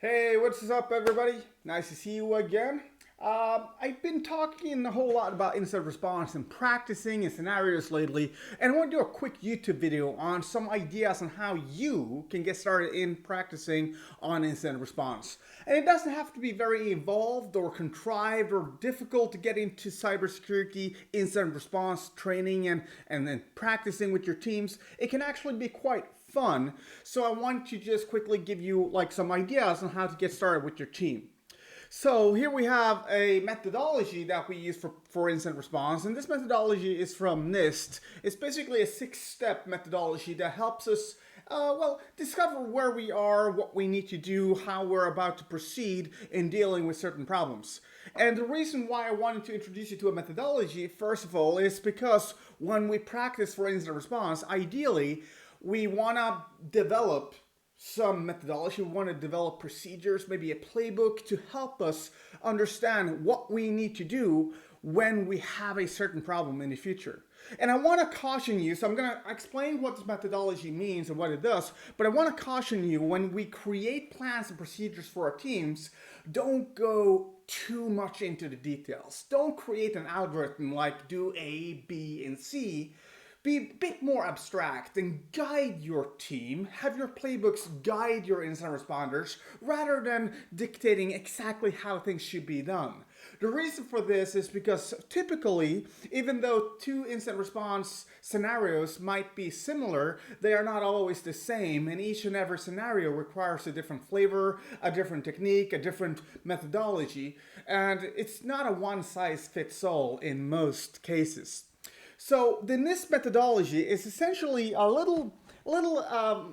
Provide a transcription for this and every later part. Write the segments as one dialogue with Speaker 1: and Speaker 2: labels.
Speaker 1: Hey, what's up, everybody? Nice to see you again. I've been talking a whole lot about incident response and practicing in scenarios lately, and I want to do a quick YouTube video on some ideas on how you can get started in practicing on incident response. And it doesn't have to be very involved or contrived or difficult to get into cybersecurity incident response training and then practicing with your teams. It can actually be quite fun. So I want to just quickly give you like some ideas on how to get started with your team. So here we have a methodology that we use for incident response, and this methodology is from NIST. It's basically a 6-step methodology that helps us discover where we are, what we need to do, how we're about to proceed in dealing with certain problems. And the reason why I wanted to introduce you to a methodology, first of all, is because when we practice for incident response, ideally, we want to develop some methodology, we want to develop procedures, maybe a playbook to help us understand what we need to do when we have a certain problem in the future. And I want to caution you, so I'm going to explain what this methodology means and what it does, but I want to caution you when we create plans and procedures for our teams, don't go too much into the details. Don't create an algorithm like do A, B, and C. Be a bit more abstract and guide your team, have your playbooks guide your incident responders rather than dictating exactly how things should be done. The reason for this is because typically, even though two incident response scenarios might be similar, they are not always the same, and each and every scenario requires a different flavor, a different technique, a different methodology, and it's not a one-size-fits-all in most cases. So the NIST methodology is essentially a little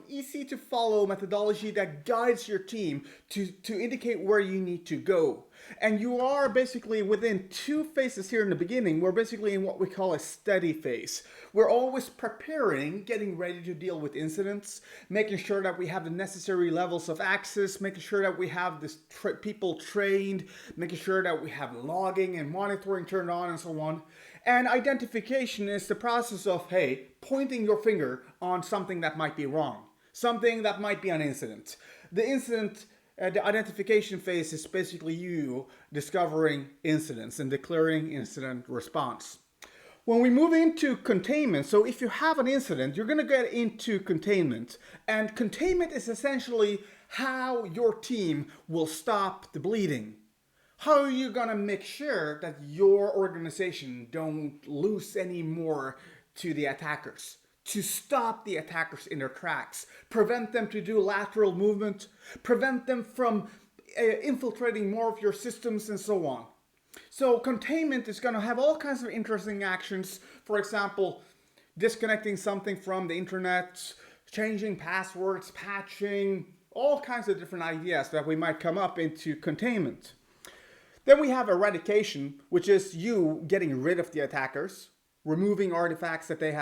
Speaker 1: easy to follow methodology that guides your team to indicate where you need to go. And you are basically within two phases here in the beginning. We're basically in what we call a steady phase. We're always preparing, getting ready to deal with incidents, making sure that we have the necessary levels of access, making sure that we have this people trained, making sure that we have logging and monitoring turned on and so on. And identification is the process of, hey, pointing your finger on something that might be wrong, something that might be an incident. The identification phase is basically you discovering incidents and declaring incident response. When we move into containment, so if you have an incident, you're going to get into containment. And containment is essentially how your team will stop the bleeding. How are you going to make sure that your organization don't lose any more to the attackers? To stop the attackers in their tracks, prevent them to do lateral movement, prevent them from infiltrating more of your systems and so on. So containment is going to have all kinds of interesting actions. For example, disconnecting something from the internet, changing passwords, patching, all kinds of different ideas that we might come up into containment. Then we have eradication, which is you getting rid of the attackers, removing artifacts that they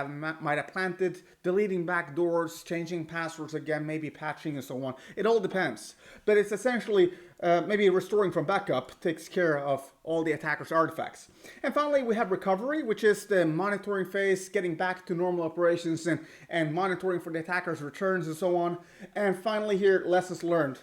Speaker 1: might have planted, deleting backdoors, changing passwords again, maybe patching and so on. It all depends. But it's essentially maybe restoring from backup takes care of all the attackers' artifacts. And finally, we have recovery, which is the monitoring phase, getting back to normal operations and monitoring for the attackers' returns and so on. And finally here, lessons learned.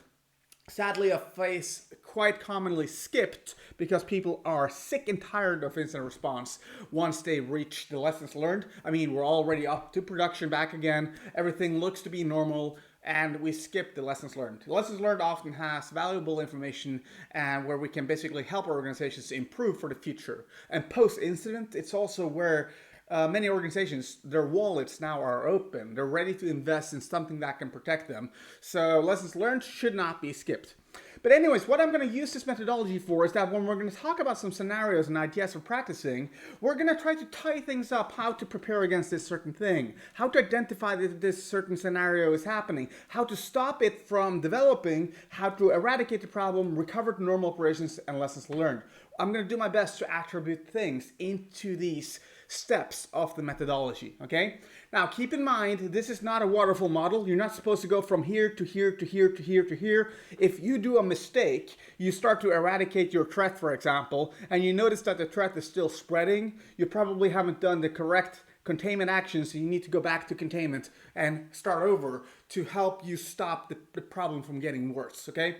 Speaker 1: Sadly, a phase quite commonly skipped because people are sick and tired of incident response once they reach the lessons learned. I mean, we're already up to production back again. Everything looks to be normal, and we skip the lessons learned. The lessons learned often has valuable information and where we can basically help our organizations improve for the future. And post-incident, it's also where many organizations, their wallets now are open. They're ready to invest in something that can protect them. So lessons learned should not be skipped. But anyways, what I'm going to use this methodology for is that when we're going to talk about some scenarios and ideas for practicing, we're going to try to tie things up, how to prepare against this certain thing, how to identify that this certain scenario is happening, how to stop it from developing, how to eradicate the problem, recover to normal operations, and lessons learned. I'm going to do my best to attribute things into these steps of the methodology, okay? Now, keep in mind, this is not a waterfall model. You're not supposed to go from here to here to here to here to here. If you do a mistake, you start to eradicate your threat, for example, and you notice that the threat is still spreading, you probably haven't done the correct containment actions, so you need to go back to containment and start over to help you stop the problem from getting worse, okay?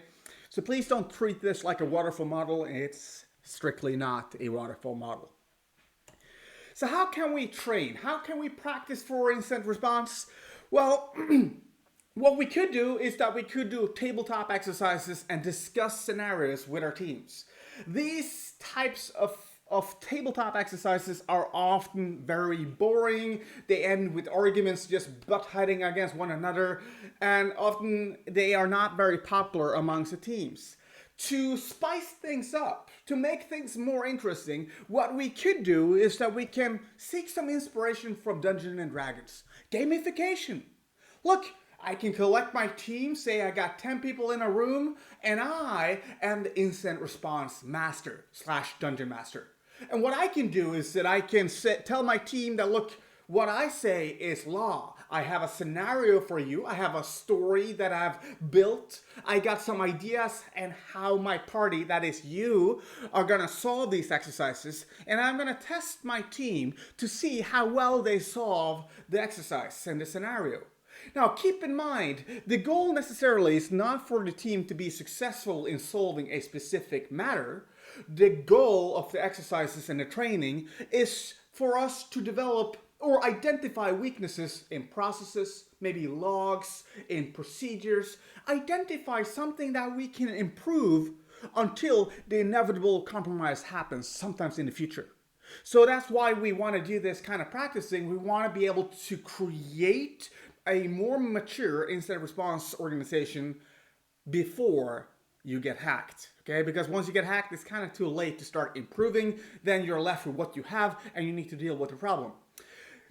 Speaker 1: So please don't treat this like a waterfall model. It's strictly not a waterfall model. So how can we train? How can we practice for incident response? Well, what we could do is that we could do tabletop exercises and discuss scenarios with our teams. These types of tabletop exercises are often very boring. They end with arguments just butt-heading against one another, and often they are not very popular amongst the teams. To spice things up, to make things more interesting, what we could do is that we can seek some inspiration from Dungeons and Dragons. Gamification. Look, I can collect my team, say I got 10 people in a room, and I am the incident response master / dungeon master. And what I can do is that I can tell my team that, look, what I say is law. I have a scenario for you. I have a story that I've built. I got some ideas and how my party, that is you, are going to solve these exercises. And I'm going to test my team to see how well they solve the exercise and the scenario. Now, keep in mind, the goal necessarily is not for the team to be successful in solving a specific matter. The goal of the exercises and the training is for us to develop or identify weaknesses in processes, maybe logs, in procedures, identify something that we can improve until the inevitable compromise happens sometimes in the future. So that's why we want to do this kind of practicing. We want to be able to create a more mature incident response organization before you get hacked, okay? Because once you get hacked, it's kind of too late to start improving. Then you're left with what you have and you need to deal with the problem.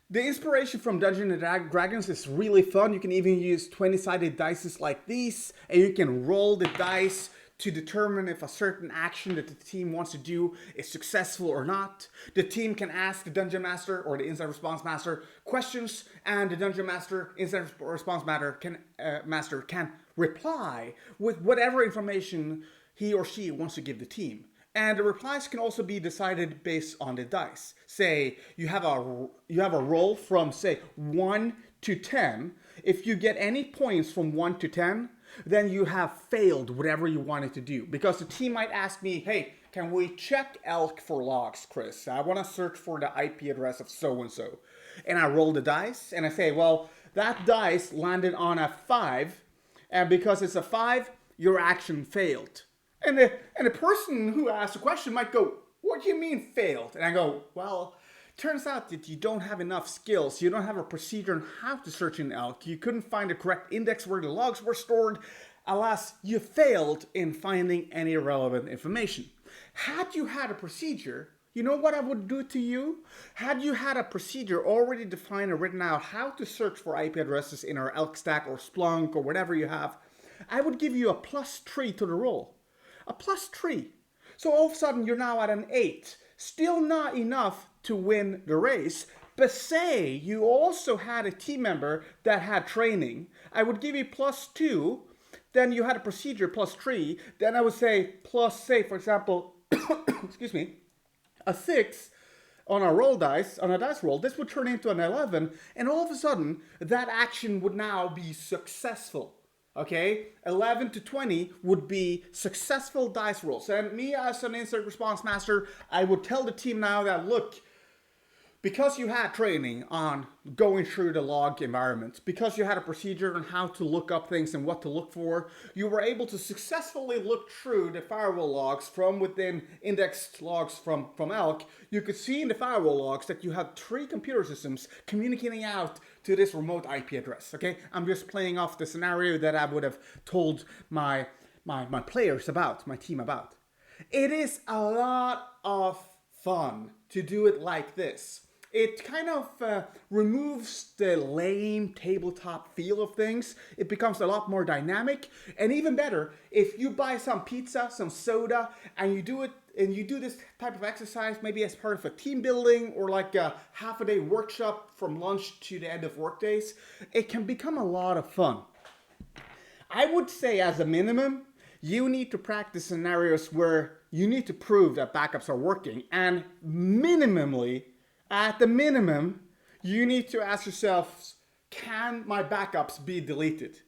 Speaker 1: The inspiration from Dungeons and Dragons is really fun. You can even use 20-sided dice like these, and you can roll the dice to determine if a certain action that the team wants to do is successful or not. The team can ask the Dungeon Master or the Incident Response Master questions, and the Dungeon Master, Incident Response Master can reply with whatever information he or she wants to give the team. And the replies can also be decided based on the dice. Say you have a roll from, say, 1 to 10. If you get any points from 1 to 10, then you have failed whatever you wanted to do. Because the team might ask me, hey, can we check ELK for logs, Chris? I want to search for the IP address of so-and-so. And I roll the dice, and I say, well, that dice landed on a 5, and because it's a 5, your action failed. And the person who asked the question might go, what do you mean failed? And I go, well, turns out that you don't have enough skills. You don't have a procedure on how to search in ELK. You couldn't find the correct index where the logs were stored. Alas, you failed in finding any relevant information. Had you had a procedure, you know what I would do to you? Had you had a procedure already defined and written out how to search for IP addresses in our ELK stack or Splunk or whatever you have, I would give you a +3 to the roll. A +3. So all of a sudden you're now at an 8. Still not enough to win the race, but say you also had a team member that had training. I would give you +2. Then you had a procedure +3. Then I would say say, for example, excuse me, a 6 on a dice roll. This would turn into an 11, and all of a sudden that action would now be successful. Okay, 11 to 20 would be successful dice rolls. And me as an incident response master, I would tell the team now that, look, because you had training on going through the log environment, because you had a procedure on how to look up things and what to look for, you were able to successfully look through the firewall logs from within indexed logs from ELK. You could see in the firewall logs that you have 3 computer systems communicating out to this remote IP address, okay? I'm just playing off the scenario that I would have told my players about, my team about. It is a lot of fun to do it like this. It kind of removes the lame tabletop feel of things. It becomes a lot more dynamic. And even better, if you buy some pizza, some soda, and you do this type of exercise, maybe as part of a team building or like a half-a-day workshop from lunch to the end of work days, it can become a lot of fun. I would say as a minimum, you need to practice scenarios where you need to prove that backups are working, and at the minimum, you need to ask yourself, can my backups be deleted?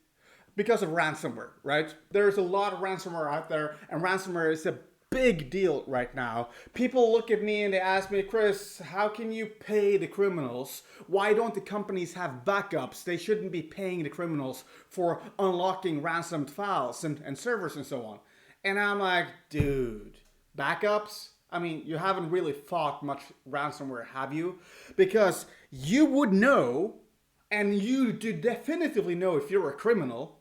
Speaker 1: because of ransomware, right? There's a lot of ransomware out there, and ransomware is a big deal right now. People look at me and they ask me, Chris, how can you pay the criminals? Why don't the companies have backups? They shouldn't be paying the criminals for unlocking ransomed files and servers and so on. And I'm like, dude, backups? I mean, you haven't really fought much ransomware, have you? Because you would know, and you do definitively know if you're a criminal,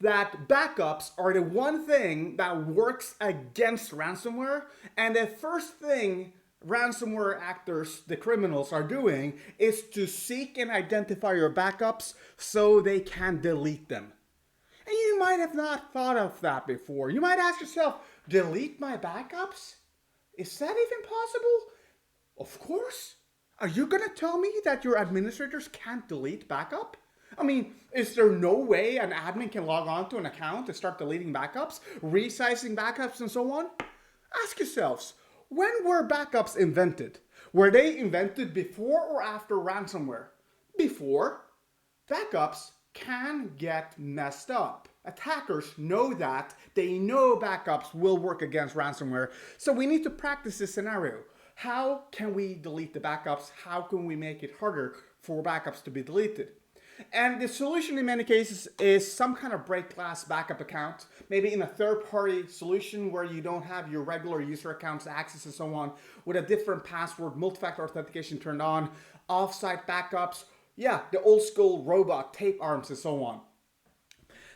Speaker 1: that backups are the one thing that works against ransomware, and the first thing ransomware actors, the criminals, are doing is to seek and identify your backups so they can delete them. And you might have not thought of that before. You might ask yourself, delete my backups? Is that even possible? Of course. Are you going to tell me that your administrators can't delete backup? I mean, is there no way an admin can log on to an account and start deleting backups, resizing backups, and so on? Ask yourselves, when were backups invented? Were they invented before or after ransomware? Before. Backups can get messed up. Attackers know that. They know backups will work against ransomware. So we need to practice this scenario. How can we delete the backups? How can we make it harder for backups to be deleted? And the solution in many cases is some kind of break glass backup account, maybe in a third-party solution where you don't have your regular user accounts access and so on, with a different password, multi-factor authentication turned on, off-site backups, yeah, the old school robot, tape arms and so on.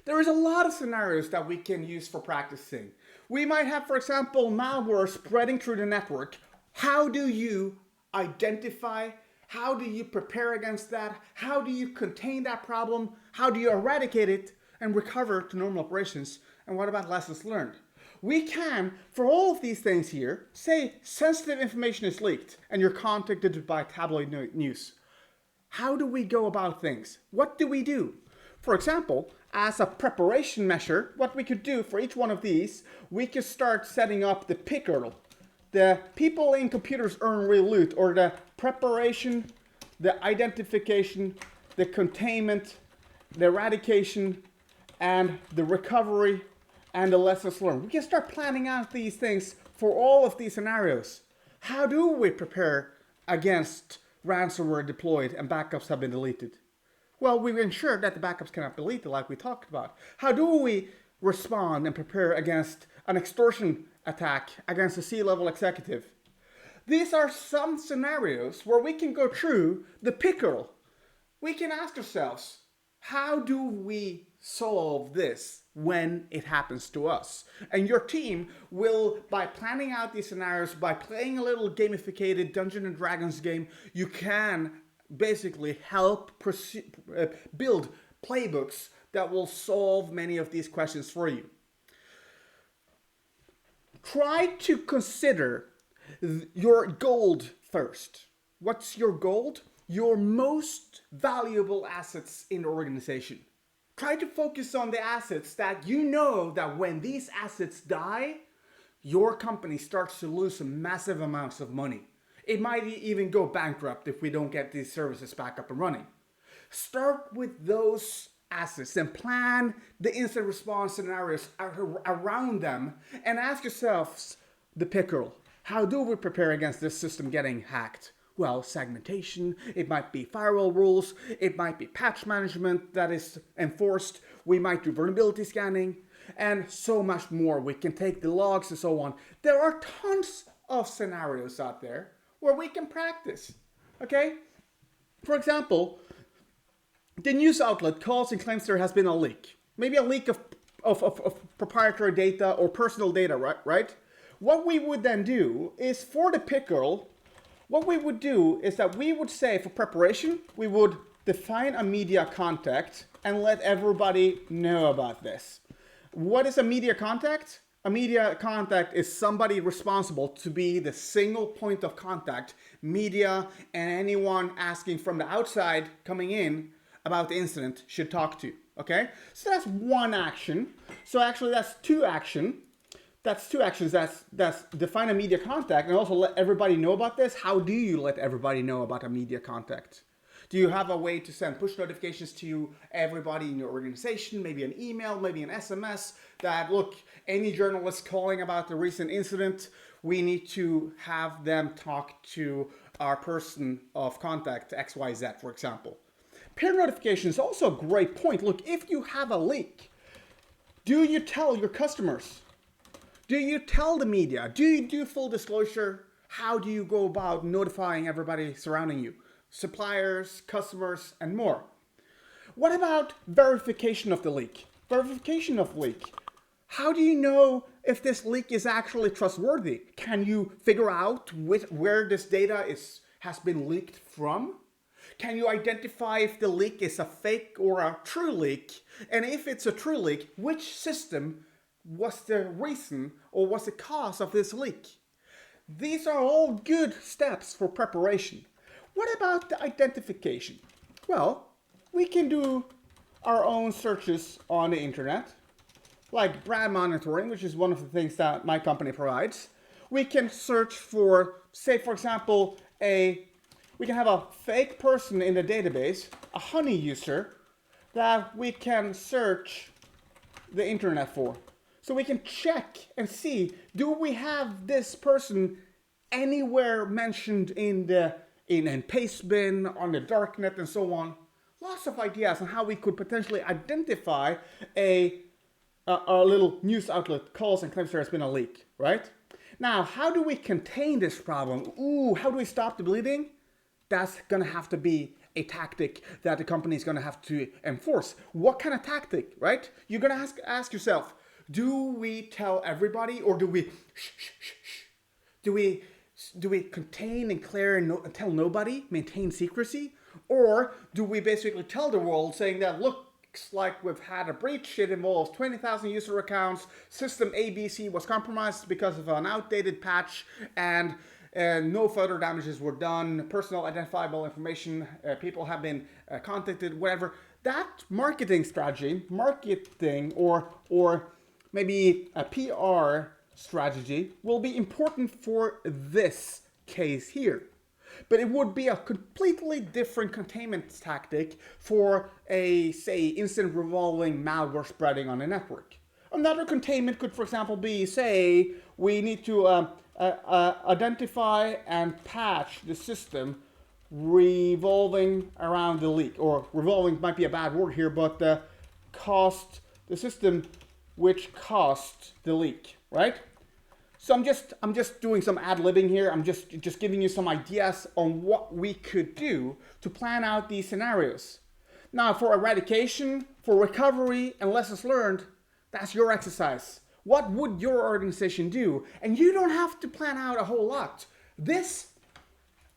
Speaker 1: There is a lot of scenarios that we can use for practicing. We might have, for example, malware spreading through the network. How do you identify? How do you prepare against that? How do you contain that problem? How do you eradicate it and recover to normal operations? And what about lessons learned? We can, for all of these things here, say sensitive information is leaked and you're contacted by tabloid news. How do we go about things? What do we do? For example, as a preparation measure, what we could do for each one of these, we could start setting up the PICERL. The people in computers earn real loot, or the preparation, the identification, the containment, the eradication, and the recovery, and the lessons learned. We can start planning out these things for all of these scenarios. How do we prepare against ransomware deployed and backups have been deleted? Well, we ensure that the backups cannot be deleted like we talked about. How do we respond and prepare against an extortion attack against a C-level executive? These are some scenarios where we can go through the PICERL. We can ask ourselves, how do we solve this when it happens to us? And your team will, by planning out these scenarios, by playing a little gamificated Dungeons and Dragons game, you can basically help build playbooks that will solve many of these questions for you. Try to consider your gold first. What's your gold? Your most valuable assets in the organization. Try to focus on the assets that you know that when these assets die, your company starts to lose massive amounts of money. It might even go bankrupt if we don't get these services back up and running. Start with those assets and plan the incident response scenarios around them and ask yourselves the PICERL. How do we prepare against this system getting hacked? Well, segmentation, it might be firewall rules, it might be patch management that is enforced, we might do vulnerability scanning, and so much more. We can take the logs and so on. There are tons of scenarios out there where we can practice, okay? For example, the news outlet calls and claims there has been a leak. Maybe a leak of proprietary data or personal data, right? What we would then do is for the PICERL, what we would do is that we would say for preparation, we would define a media contact and let everybody know about this. What is a media contact? A media contact is somebody responsible to be the single point of contact, media and anyone asking from the outside coming in about the incident should talk to, okay? So that's one action. So actually that's two actions. That's two actions. That's define a media contact and also let everybody know about this. How do you let everybody know about a media contact? Do you have a way to send push notifications to everybody in your organization, maybe an email, maybe an SMS, that, look, any journalist calling about the recent incident, we need to have them talk to our person of contact, XYZ, for example. Peer notification is also a great point. Look, if you have a leak, do you tell your customers? Do you tell the media? Do you do full disclosure? How do you go about notifying everybody surrounding you? Suppliers, customers, and more. What about verification of the leak? Verification of leak. How do you know if this leak is actually trustworthy? Can you figure out where this data has been leaked from? Can you identify if the leak is a fake or a true leak? And if it's a true leak, which system was the reason or was the cause of this leak? These are all good steps for preparation. What about the identification? Well, we can do our own searches on the internet, like brand monitoring, which is one of the things that my company provides. We can search for, say, for example, we can have a fake person in the database, a honey user, that we can search the internet for. So we can check and see, do we have this person anywhere mentioned in Pastebin, on the darknet, and so on? Lots of ideas on how we could potentially identify a little news outlet calls and claims there has been a leak, right? Now, how do we contain this problem? How do we stop the bleeding? That's going to have to be a tactic that the company is going to have to enforce. What kind of tactic, right? You're going to ask yourself, do we tell everybody, or do we Do we contain and clear and tell nobody, maintain secrecy? Or do we basically tell the world, saying that, looks like we've had a breach, it involves 20,000 user accounts, system ABC was compromised because of an outdated patch, and no further damages were done, personal identifiable information, people have been contacted, whatever. That marketing strategy, or maybe a PR strategy will be important for this case here. But it would be a completely different containment tactic for a, say, incident revolving malware spreading on a network. Another containment could, for example, be, say, we need to identify and patch the system revolving around the leak. Or revolving might be a bad word here, but the system which caused the leak, right? So I'm just doing some ad-libbing here. I'm just giving you some ideas on what we could do to plan out these scenarios. Now, for eradication, for recovery, and lessons learned, that's your exercise. What would your organization do? And you don't have to plan out a whole lot. This,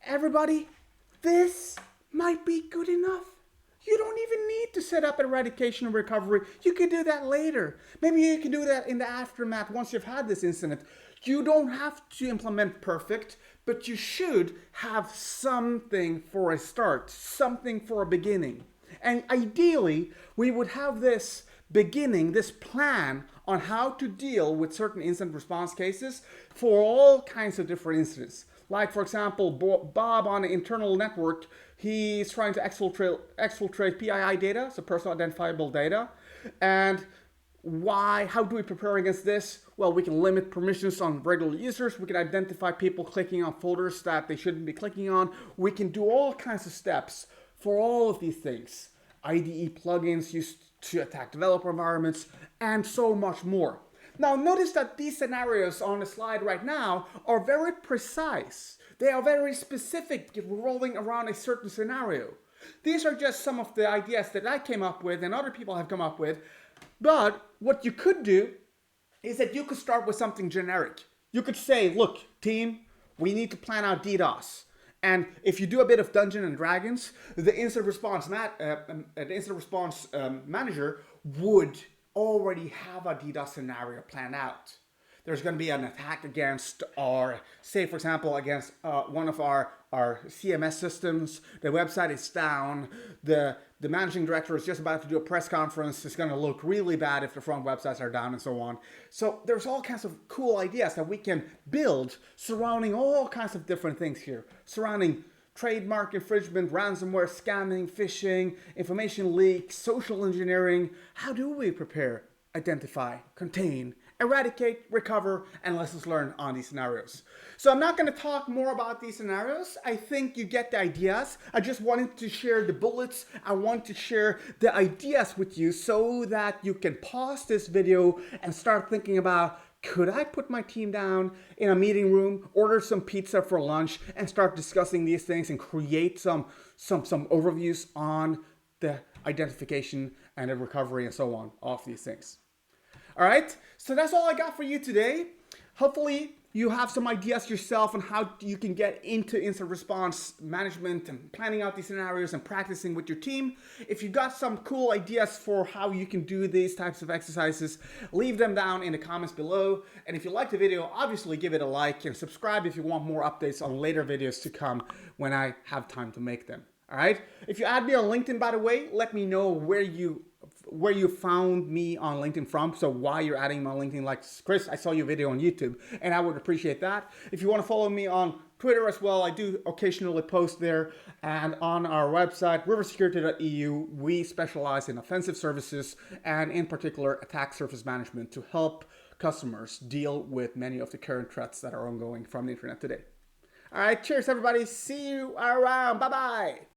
Speaker 1: everybody, this might be good enough. You don't even need to set up eradication and recovery. You can do that later. Maybe you can do that in the aftermath once you've had this incident. You don't have to implement perfect, but you should have something for a start, something for a beginning. And ideally, we would have this beginning, this plan on how to deal with certain incident response cases for all kinds of different incidents. Like, for example, Bob on an internal network, he's trying to exfiltrate PII data, so personal identifiable data. And how do we prepare against this? Well, we can limit permissions on regular users. We can identify people clicking on folders that they shouldn't be clicking on. We can do all kinds of steps for all of these things. IDE plugins used to attack developer environments, and so much more. Now, notice that these scenarios on the slide right now are very precise. They are very specific, revolving around a certain scenario. These are just some of the ideas that I came up with and other people have come up with. But what you could do is that you could start with something generic. You could say, look, team, we need to plan out DDoS. And if you do a bit of Dungeons and Dragons, the incident response manager would already have a DDoS scenario planned out. There's going to be an attack against say for example, against one of our CMS systems. The website is down. The managing director is just about to do a press conference. It's going to look really bad if the front websites are down and so on. So there's all kinds of cool ideas that we can build surrounding all kinds of different things here. Surrounding trademark infringement, ransomware, scamming, phishing, information leaks, social engineering. How do we prepare, identify, contain, eradicate, recover, and lessons learned on these scenarios? So I'm not going to talk more about these scenarios. I think you get the ideas. I just wanted to share the bullets. I want to share the ideas with you so that you can pause this video and start thinking about, could I put my team down in a meeting room, order some pizza for lunch, and start discussing these things and create some overviews on the identification and the recovery and so on of these things? All right, so that's all I got for you today. Hopefully you have some ideas yourself on how you can get into incident response management and planning out these scenarios and practicing with your team. If you got some cool ideas for how you can do these types of exercises, leave them down in the comments below. And if you like the video, obviously give it a like and subscribe if you want more updates on later videos to come when I have time to make them. All right. If you add me on LinkedIn, by the way, let me know where you found me on LinkedIn from. So why you're adding me on LinkedIn, like, Chris, I saw your video on YouTube, and I would appreciate that. If you want to follow me on Twitter as well, I do occasionally post there. And on our website, riversecurity.eu, we specialize in offensive services and in particular attack surface management to help customers deal with many of the current threats that are ongoing from the internet today. All right. Cheers, everybody. See you around. Bye-bye.